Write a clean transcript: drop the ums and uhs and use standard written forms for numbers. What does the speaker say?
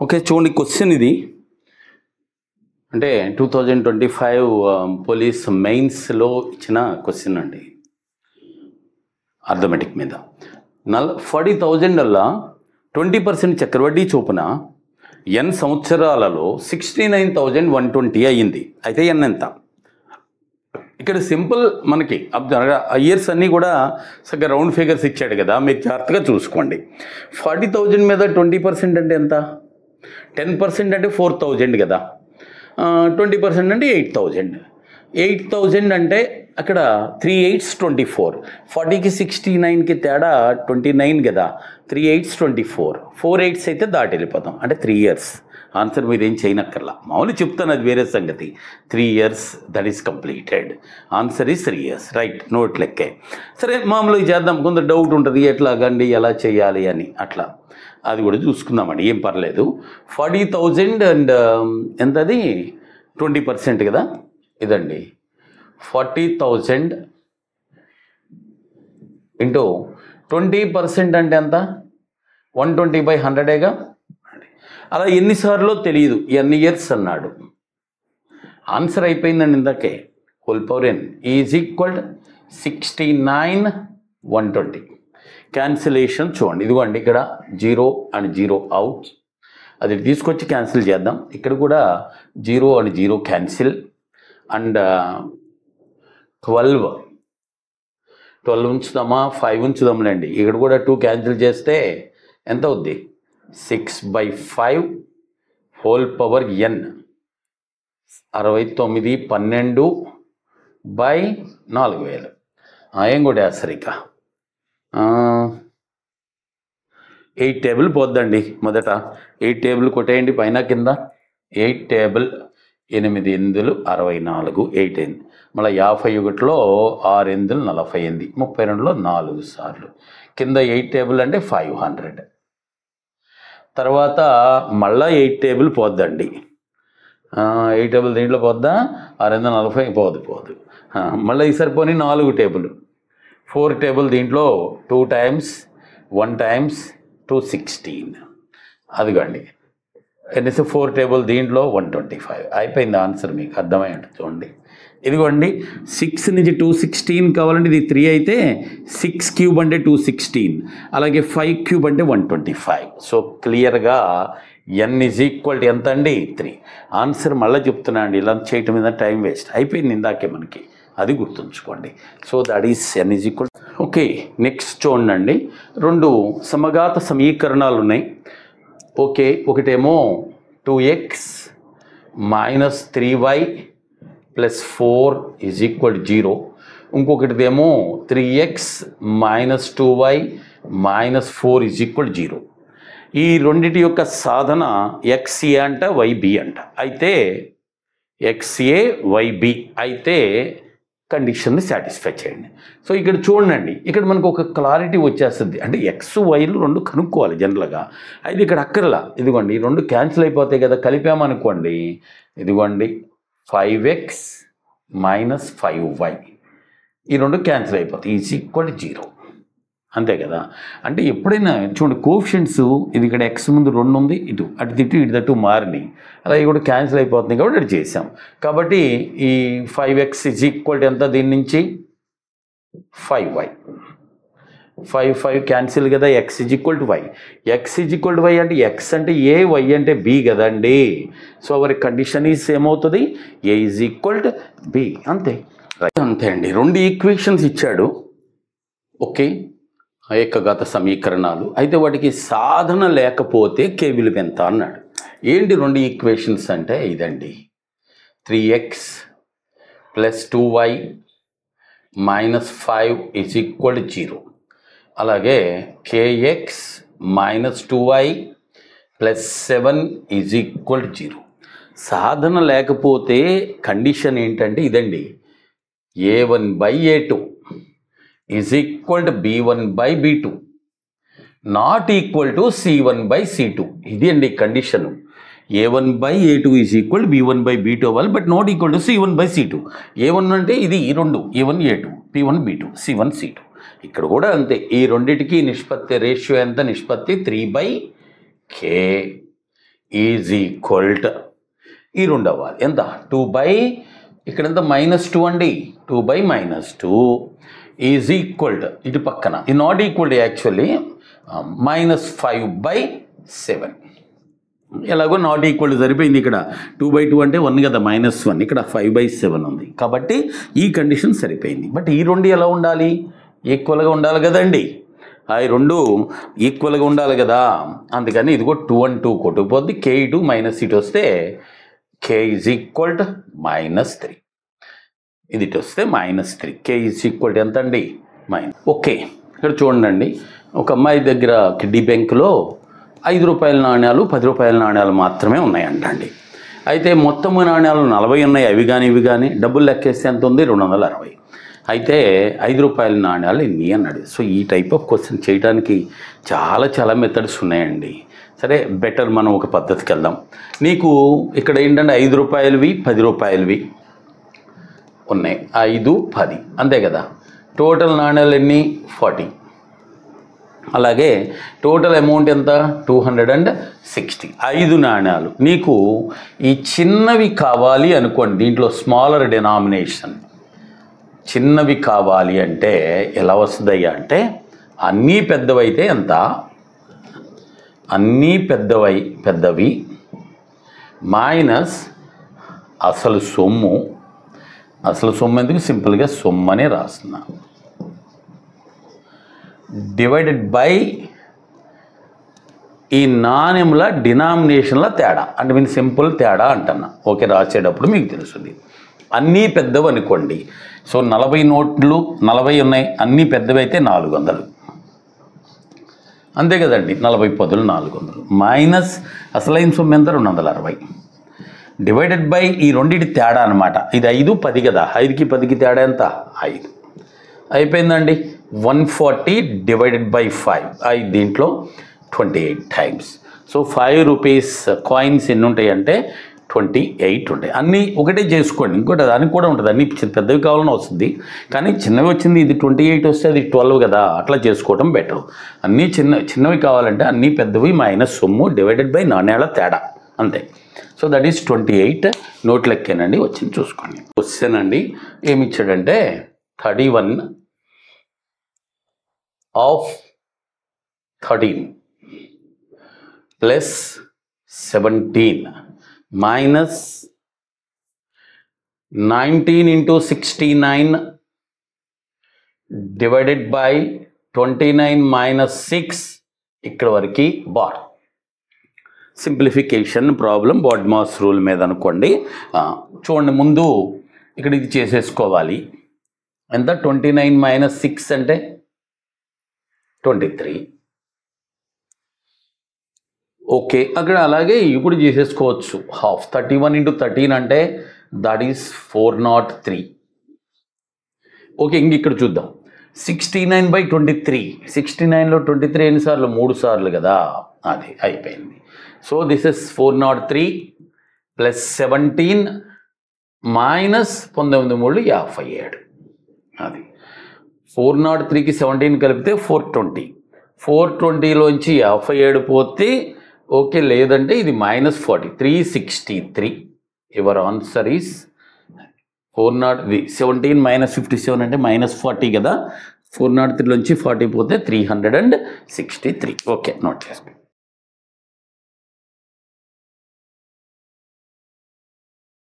Okay, చూడండి question ఇది. అంటే 2025 పోలీస్ మెయిన్స్లో ఇచ్చిన క్వశ్చన్ అండి, అర్థమెటిక్ మీద. 40,000 అలా 20% చక్రవడ్డీ చొప్పున ఎన్ సంవత్సరాలలో 69,120 అయ్యింది. అయితే ఎన్ ఎంత? ఇక్కడ సింపుల్ మనకి ఇయర్స్ అన్నీ కూడా సరిగ్గా రౌండ్ ఫిగర్స్ ఇచ్చాడు కదా, మీరు జాగ్రత్తగా చూసుకోండి. 40,000 మీద 20% అంటే ఎంత? 10% అంటే 4,000 కదా, 20% అంటే 8,000. 8,000 అంటే అక్కడ 3 8s 24, 40కి 69కి తేడా 29 కదా, 3 8s 24, 4 8s అయితే దాటి వెళ్ళిపోతాం, అంటే 3 years. ఆన్సర్ మీరేం చేయనక్కర్లా, మామూలు చెప్తాను, అది వేరే సంగతి. 3 years that is completed. Answer is 3 years, right. Note లెక్కే. సరే, మామూలుగా చేద్దాం. కొంత డౌట్ ఉంటుంది, ఎట్లాగండి ఎలా చేయాలి అని, అట్లా అది కూడా చూసుకుందామండి, ఏం పర్లేదు. 40,000 అండ్ ఎంతది 20% కదా, ఇదండి 40,000 ఇంటూ 20% అంటే ఎంత? 120/100గా. అలా ఎన్నిసార్లు తెలియదు, ఎన్ని ఇయర్స్ అన్నాడు. ఆన్సర్ అయిపోయిందండి ఇందాకే. Whole power n is equal 69,120. Cancellation చూడండి, ఇదిగోండి ఇక్కడ 0 అండ్ 0 అవుట్, అది తీసుకొచ్చి క్యాన్సిల్ చేద్దాం. ఇక్కడ కూడా 0 అండ్ 0 క్యాన్సిల్, అండ్ 12 ఉంచుదామా, 5 ఉంచుదాంలేండి. ఇక్కడ కూడా 2 క్యాన్సిల్ చేస్తే ఎంత అవుద్ది? 6/5 హోల్ పవర్ n 69 12/4000. ఏం కూడా వేస్తారు ఇక 8 టేబుల్ పోద్దండి. మొదట 8 టేబుల్ కొట్టేయండి పైన కింద. 8 టేబుల్ 8 8 64, 8 మళ్ళీ 51లో 6 8 48, 32లో 4 సార్లు. కింద 8 టేబుల్ అంటే 500. తర్వాత మళ్ళీ 8 టేబుల్ పోద్దండి. 8 టేబుల్ దీంట్లో పోద్దా? 6 8 40 పోదు. మళ్ళీ ఈసారి పోనీ 4 టేబుల్, 4 టేబుల్ దీంట్లో 2 times 1 times 216. అదిగోండి ఎన్నిసి 4 టేబుల్ దీంట్లో 125. అయిపోయింది ఆన్సర్, మీకు అర్థమై ఉంటుంది. చూడండి, ఇదిగోండి 6 నుంచి 216 కావాలంటే ఇది 3 అయితే 6 క్యూబ్ అంటే 216, అలాగే 5 క్యూబ్ అంటే 125. సో క్లియర్గా n ఈజ్ ఈక్వల్ ఎంత అండి? 3. ఆన్సర్ మళ్ళీ చెప్తున్నా అండి, ఇలా చేయటం మీద టైం వేస్ట్ అయిపోయింది ఇందాకే మనకి, అది గుర్తుంచుకోండి. So that is n is equal. Okay, next చూడండి, 2 సమఘాత సమీకరణాలు ఉన్నాయి. ఓకే, ఒకటేమో 2x - 3y + 4 = 0, ఇంకొకటిదేమో 3x - 2y - 4 = 0. ఈ రెండిటి యొక్క సాధన XA అంట, YB అంట. అయితే XA YB అయితే కండిషన్ని సాటిస్ఫై చేయండి. సో ఇక్కడ చూడండి, ఇక్కడ మనకు ఒక క్లారిటీ వచ్చేస్తుంది. అంటే ఎక్స్ వైలు 2 కనుక్కోవాలి జనరల్గా. అయితే ఇక్కడ అక్కర్లా, ఇదిగోండి ఈ 2 క్యాన్సిల్ అయిపోతాయి కదా, కలిపామనుకోండి. ఇదిగోండి 5x - 5y, ఈ 2 క్యాన్సిల్ అయిపోతాయి, = 0. అంతే కదా. అంటే ఎప్పుడైనా చూడండి కోఎఫిషియంట్స్, ఇది ఇక్కడ x ముందు 2 ఉంది, ఇటు అటు తిట్టు ఇటు తట్టు మారినాయి, అలాగే కూడా క్యాన్సిల్ అయిపోతుంది కాబట్టి అటు చేసాం. కాబట్టి ఈ 5x = ఎంత? దీని నుంచి 5y, 5 క్యాన్సిల్ కదా, x = y. x = y అంటే x అంటే a, y అంటే b కదండి. సో అవర్ కండిషన్ ఈజ్ ఏమవుతుంది? a = b. అంతే అంతే అండి. 2 ఈక్వేషన్స్ ఇచ్చాడు. ఓకే, ఏకఘాత సమీకరణాలు. అయితే వాటికి సాధన లేకపోతే k విలువ ఎంత అన్నాడు. ఏంటి 2 ఈక్వేషన్స్ అంటే ఇదండి, 3x + 2y - 5 = 0, అలాగే kx - 2y + 7 = 0. సాధన లేకపోతే కండిషన్ ఏంటంటే ఇదండి, a1/a2 = b1/b2 not equal to c1/c2. ఇది అండి కండిషను. a1/a2 = b1/b2 అవ్వాలి, but not equal to c1/c2. a1 అంటే ఇది ఈ 2, a1 a2, p1 b2, c1 c2. ఇక్కడ కూడా అంతే, ఈ రెండిటికి నిష్పత్తి రేషియో ఎంత? నిష్పత్తి 3/k. ఈజ్ ఈక్వల్ టు ఈ 2 అవ్వాలి ఎంత 2 బై ఇక్కడ ఎంత -2 అండి 2 బై -2 ఈజ్ ఈక్వల్ టు ఇటు పక్కన ఇది నాట్ ఈక్వల్ టు యాక్చువల్లీ -5/7 ఎలాగో నాట్ ఈక్వల్ సరిపోయింది ఇక్కడ 2/2 అంటే 1 కదా -1 ఇక్కడ 5/7 ఉంది కాబట్టి ఈ కండిషన్ సరిపోయింది బట్ ఈ 2 ఎలా ఉండాలి ఈక్వల్గా ఉండాలి కదండి ఈ 2 ఈక్వల్గా ఉండాలి కదా అందుకని ఇదిగో 2 and 2 కొట్టుకుపోద్ది k ఇటు మైనస్ ఇటు వస్తే k ఈజ్ ఈక్వల్ టు -3 ఇది ఇటు వస్తే -3 k ఈజ్ ఈక్వల్ టు ఎంత అండి ఓకే ఇక్కడ చూడండి ఒక అమ్మాయి దగ్గర కిడ్డీ బ్యాంకులో 5 రూపాయల నాణ్యాలు 10 రూపాయల నాణ్యాలు మాత్రమే ఉన్నాయంటండి అయితే మొత్తం నాణ్యాలు 40 ఉన్నాయి అవి కానీ ఇవి కానీ డబ్బులు లెక్కేస్తే ఎంత ఉంది 260 అయితే 5 రూపాయల నాణ్యాలు ఎన్ని అన్నాడు సో ఈ టైప్ ఆఫ్ క్వశ్చన్ చేయడానికి చాలా మెథడ్స్ ఉన్నాయండి సరే బెటర్ మనం ఒక పద్ధతికి వెళ్దాం నీకు ఇక్కడ ఏంటంటే 5 రూపాయలవి 10 రూపాయలవి ఉన్నాయి 5 10 అంతే కదా టోటల్ నాణ్యాలు ఎన్ని 40 అలాగే టోటల్ అమౌంట్ ఎంత 260 5 నాణ్యాలు నీకు ఈ చిన్నవి కావాలి అనుకోండి దీంట్లో స్మాలర్ డినామినేషన్ చిన్నవి కావాలి అంటే ఎలా వస్తుందయ్యా అంటే అన్నీ పెద్దవైతే ఎంత అన్నీ పెద్దవి మైనస్ అసలు సొమ్ము ఎందుకు సింపుల్గా సొమ్ము అనే రాస్తున్నా డివైడెడ్ బై ఈ నాణ్యముల డినామినేషన్ల తేడా అంటే నేను సింపుల్ తేడా అంటున్నా ఓకే రాసేటప్పుడు మీకు తెలుస్తుంది అన్నీ పెద్దవి అనుకోండి సో 40 నోట్లు 40 ఉన్నాయి అన్నీ పెద్దవి అయితే 400 అంతే కదండి 40 పదులు 400 మైనస్ అసలైన సొమ్ము ఎంత 260 డివైడెడ్ బై ఈ రెండింటి తేడా అనమాట ఇది 5 10 కదా 5కి 10కి తేడా ఎంత 5 అయిపోయిందండి 140 డివైడెడ్ బై 5 దీంట్లో 28 టైమ్స్ సో 5 రూపీస్ కాయిన్స్ ఎన్ని ఉంటాయి అంటే 28 ఉంటాయి అన్నీ ఒకటే చేసుకోండి ఇంకోటి దానికి కూడా ఉంటుంది అన్నీ పెద్దవి కావాలని వస్తుంది కానీ చిన్నవి వచ్చింది ఇది 28 వస్తే అది 12 కదా అట్లా చేసుకోవడం బెటర్ అన్నీ చిన్నవి కావాలంటే అన్నీ పెద్దవి మైనస్ సొమ్ము డివైడెడ్ బై నాణ్యాల తేడా అంతే సో దట్ ఈస్ 28 నోట్ లెక్కేనండి వచ్చింది చూసుకోండి క్వశ్చన్ అండి ఏమి ఇచ్చాడంటే 31 of 13 plus 17 minus 19 into 69 divided by 29 minus 6 ఇక్కడ వరకు bar simplification problem BODMAS rule మీద అనుకోండి చూడండి ముందు ఇక్కడ ఇది చేసేసుకోవాలి ఎంత 29 minus 6 అంటే 23 ఓకే అక్కడ అలాగే ఇప్పుడు చేసేసుకోవచ్చు హాఫ్ 31 into 13 అంటే దట్ ఈస్ 403 ఓకే ఇంక ఇక్కడ చూద్దాం 69/23 69లో 23 ఎన్నిసార్లు 3 సార్లు కదా అది అయిపోయింది so this is 403 plus 17 minus 19 57 అది 403కి 17 కలిపితే 420 420లోంచి 57 పోతే ఓకే లేదంటే ఇది -40 363 యువర్ ఆన్సర్ ఈస్ 17 - 57 అంటే -40 కదా 403లోంచి 40 పోతే 363 ఓకే నోట్ చేసుకోండి